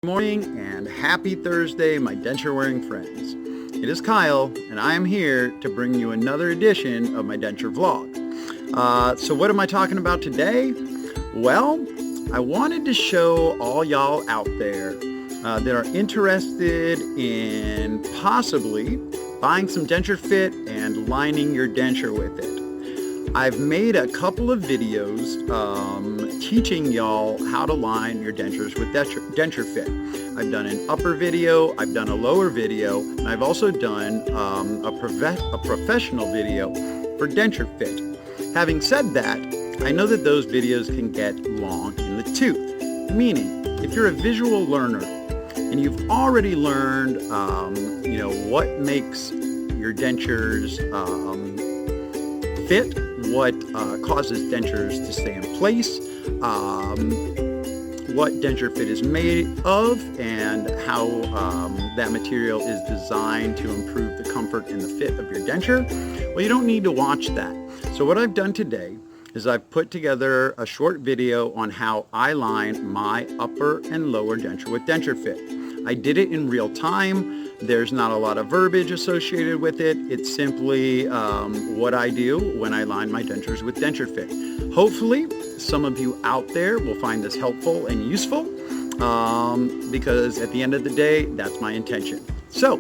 Good morning and happy Thursday, my denture wearing friends. It is Kyle and I am here to bring you another edition of my denture vlog. So what am I talking about today? Well, I wanted to show all y'all out there that are interested in possibly buying some Densurefit and lining your denture with it. I've made a couple of videos teaching y'all how to line your dentures with Densurefit. I've done an upper video, I've done a lower video, and I've also done a professional video for Densurefit. Having said that, I know that those videos can get long in the tooth, meaning if you're a visual learner and you've already learned what makes your dentures fit, what causes dentures to stay in place, what Densurefit is made of, and how that material is designed to improve the comfort and the fit of your denture. Well, you don't need to watch that. So what I've done today is I've put together a short video on how I line my upper and lower denture with Densurefit. I did it in real time. There's not a lot of verbiage associated with it. It's simply what I do when I line my dentures with Densurefit. Hopefully, some of you out there will find this helpful and useful because at the end of the day, that's my intention. So,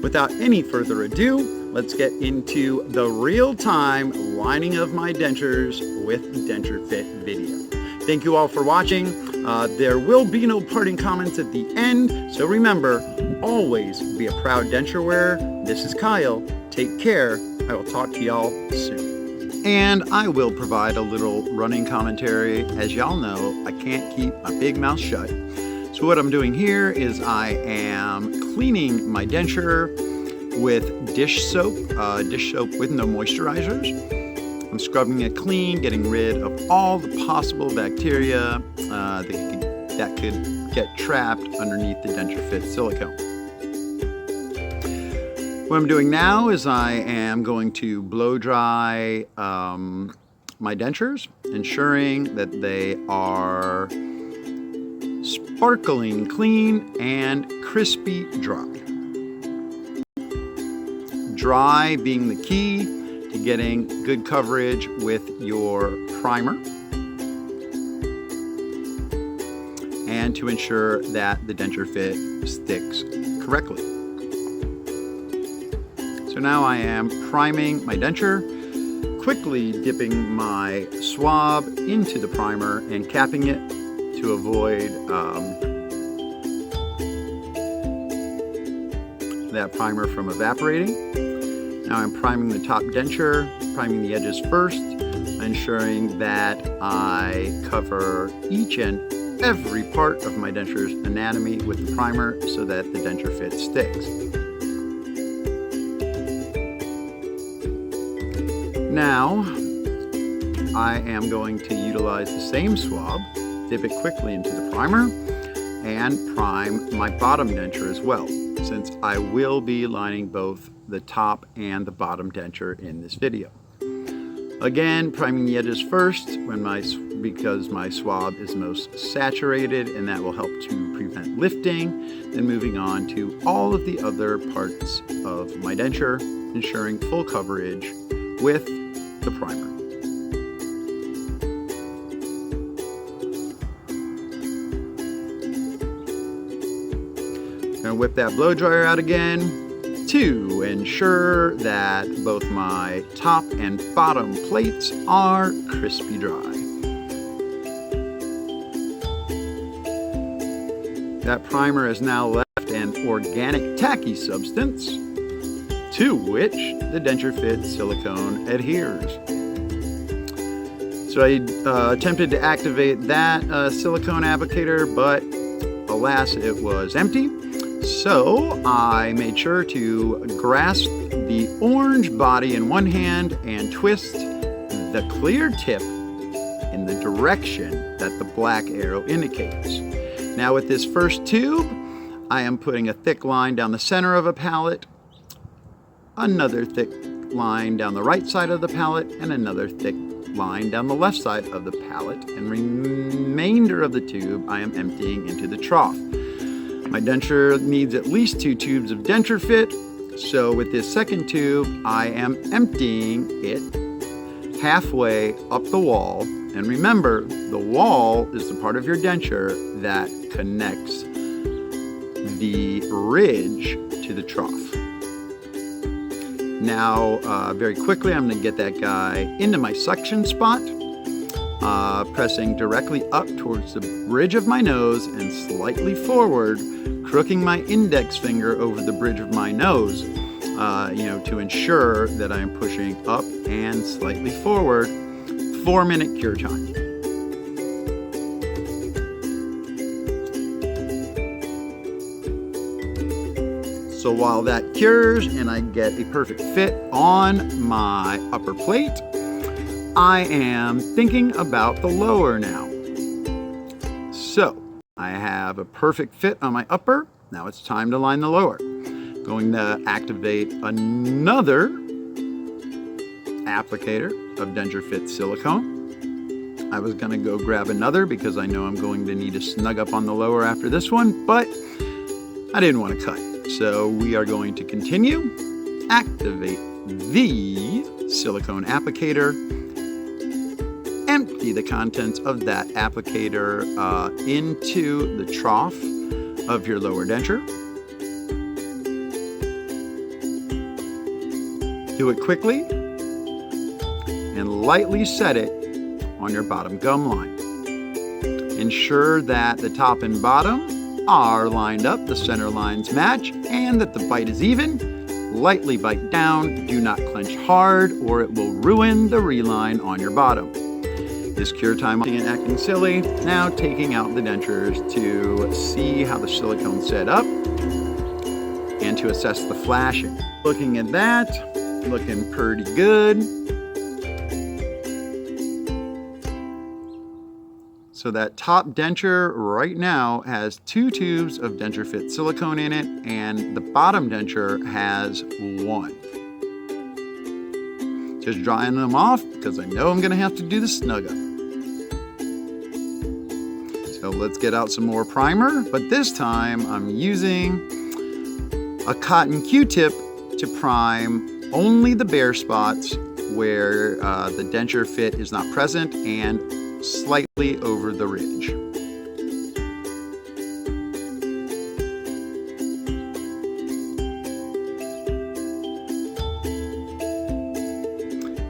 without any further ado, let's get into the real-time lining of my dentures with Densurefit video. Thank you all for watching. There will be no parting comments at the end, so remember, always be a proud denture wearer. This is Kyle. Take care. I will talk to y'all soon. And I will provide a little running commentary. As y'all know, I can't keep my big mouth shut. So what I'm doing here is I am cleaning my denture with dish soap with no moisturizers. I'm scrubbing it clean, getting rid of all the possible bacteria that could get trapped underneath the Densurefit silicone. What I'm doing now is I am going to blow dry my dentures, ensuring that they are sparkling clean and crispy dry. Dry being the key to getting good coverage with your primer and to ensure that the Densurefit sticks correctly. So now I am priming my denture, quickly dipping my swab into the primer and capping it to avoid that primer from evaporating. Now I'm priming the top denture, priming the edges first, ensuring that I cover each and every part of my denture's anatomy with the primer so that the Densurefit sticks. Now I am going to utilize the same swab, dip it quickly into the primer, and prime my bottom denture as well, since I will be lining both the top and the bottom denture in this video. Again, priming the edges first because my swab is most saturated, and that will help to prevent lifting. Then moving on to all of the other parts of my denture, ensuring full coverage with the primer. I'm going to whip that blow dryer out again to ensure that both my top and bottom plates are crispy dry. That primer has now left an organic tacky substance to which the Densurefit silicone adheres. So I attempted to activate that silicone applicator, but alas, it was empty. So I made sure to grasp the orange body in one hand and twist the clear tip in the direction that the black arrow indicates. Now with this first tube, I am putting a thick line down the center of a palette, another thick line down the right side of the palette, and another thick line down the left side of the palette, and remainder of the tube I am emptying into the trough. My denture needs at least 2 tubes of Densurefit, so with this second tube, I am emptying it halfway up the wall. And remember, the wall is the part of your denture that connects the ridge to the trough. Now, very quickly, I'm going to get that guy into my suction spot, pressing directly up towards the bridge of my nose and slightly forward, crooking my index finger over the bridge of my nose, to ensure that I am pushing up and slightly forward. 4-minute cure time. So while that cures and I get a perfect fit on my upper plate, I am thinking about the lower now. So I have a perfect fit on my upper. Now it's time to line the lower. Going to activate another applicator of Densurefit silicone. I was going to go grab another because I know I'm going to need to snug up on the lower after this one, but I didn't want to cut. So we are going to continue. Activate the silicone applicator. Empty the contents of that applicator into the trough of your lower denture. Do it quickly and lightly set it on your bottom gum line. Ensure that the top and bottom are lined up, the center lines match, and that the bite is even. Lightly bite down, do not clench hard or it will ruin the reline on your bottom. This cure time and acting silly, now taking out the dentures to see how the silicone's set up and to assess the flashing. Looking at that, looking pretty good. So that top denture right now has 2 tubes of Densurefit silicone in it, and the bottom denture has 1. Just drying them off because I know I'm gonna have to do the snug up. So let's get out some more primer, but this time I'm using a cotton Q-tip to prime only the bare spots where the Densurefit is not present and slightly over the ridge.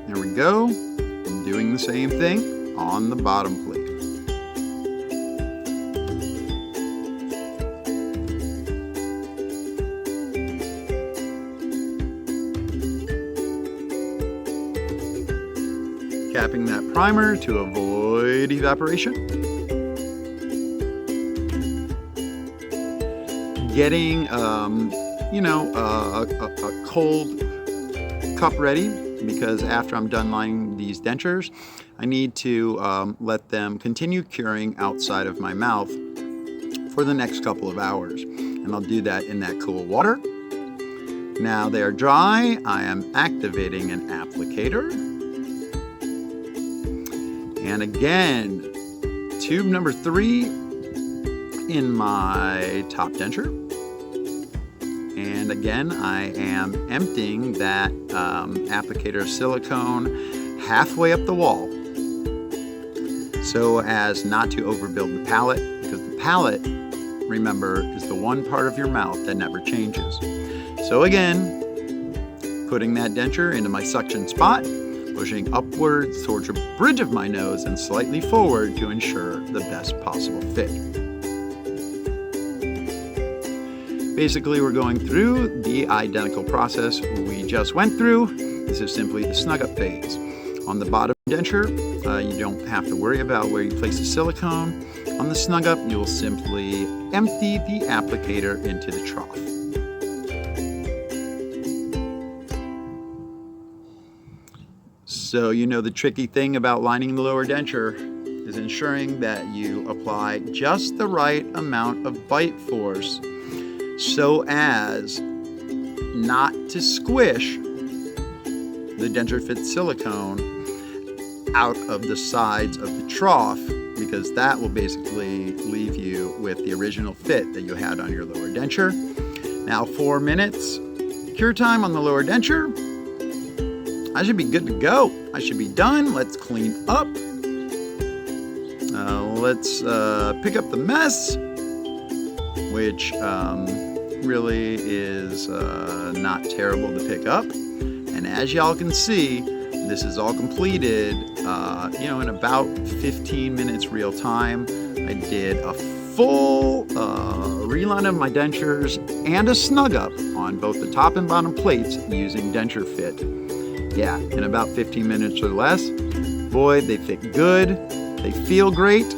There we go. I'm doing the same thing on the bottom plate. Capping that primer to avoid evaporation. Getting, a cold cup ready, because after I'm done lining these dentures, I need to let them continue curing outside of my mouth for the next couple of hours. And I'll do that in that cool water. Now they are dry, I am activating an applicator. And again, tube number 3 in my top denture. And again, I am emptying that applicator of silicone halfway up the wall so as not to overbuild the palate, because the palate, remember, is the one part of your mouth that never changes. So again, putting that denture into my suction spot, pushing upwards towards the bridge of my nose and slightly forward to ensure the best possible fit. Basically, we're going through the identical process we just went through. This is simply the snug up phase. On the bottom denture, you don't have to worry about where you place the silicone. On the snug up, you'll simply empty the applicator into the trough. So the tricky thing about lining the lower denture is ensuring that you apply just the right amount of bite force so as not to squish the Densurefit silicone out of the sides of the trough because that will basically leave you with the original fit that you had on your lower denture. Now 4 minutes cure time on the lower denture. I should be good to go. I should be done. Let's clean up. Let's pick up the mess, which really is not terrible to pick up. And as y'all can see, this is all completed, in about 15 minutes real time. I did a full reline of my dentures and a snug up on both the top and bottom plates using Densurefit. Yeah, in about 15 minutes or less. Boy, they fit good. They feel great.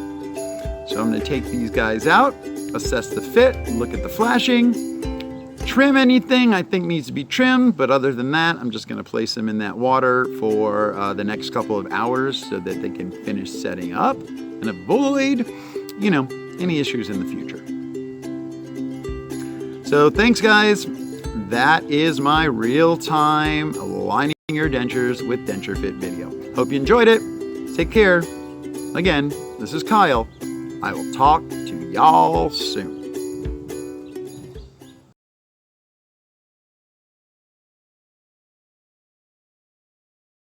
So I'm going to take these guys out, assess the fit, look at the flashing, trim anything I think needs to be trimmed, but other than that, I'm just going to place them in that water for the next couple of hours so that they can finish setting up and avoid, any issues in the future. So thanks, guys. That is my real-time aligning your dentures with Densurefit video. Hope you enjoyed it. Take care. Again, this is Kyle. I will talk to y'all soon.